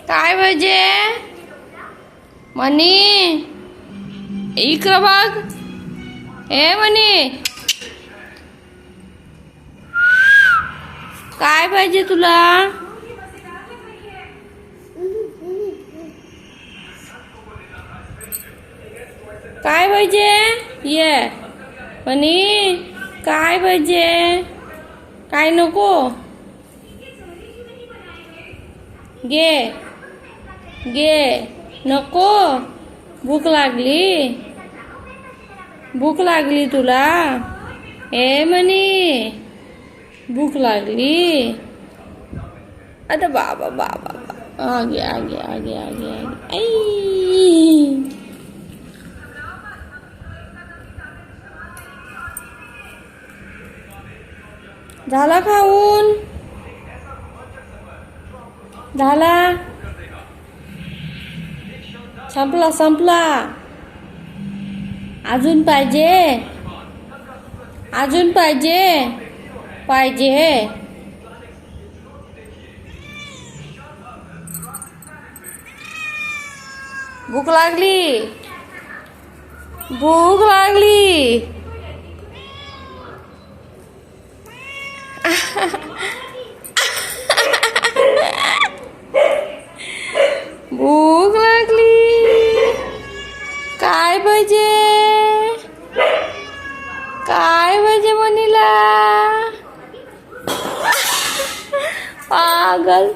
काय पाहिजे मनी? इकडं बघ. ए मनी, काय पाहिजे तुला? काय पाहिजे? ये मनी, काय पाहिजे? काय नको? घे घे. नको? भूक लागली? भूक लागली तुला? ए मनी, भूक लागली? आता बाबा बाबा आगे आगे आगे आगे आगे. आई, झाला खाऊन? झाला? संपला संपला? अजून पाहिजे? अजून पाहिजे? पाहिजे? भूक लागली? भूक लागली? भूक लागली? काय पाहिजे? काय पाहिजे मनीला? पागल.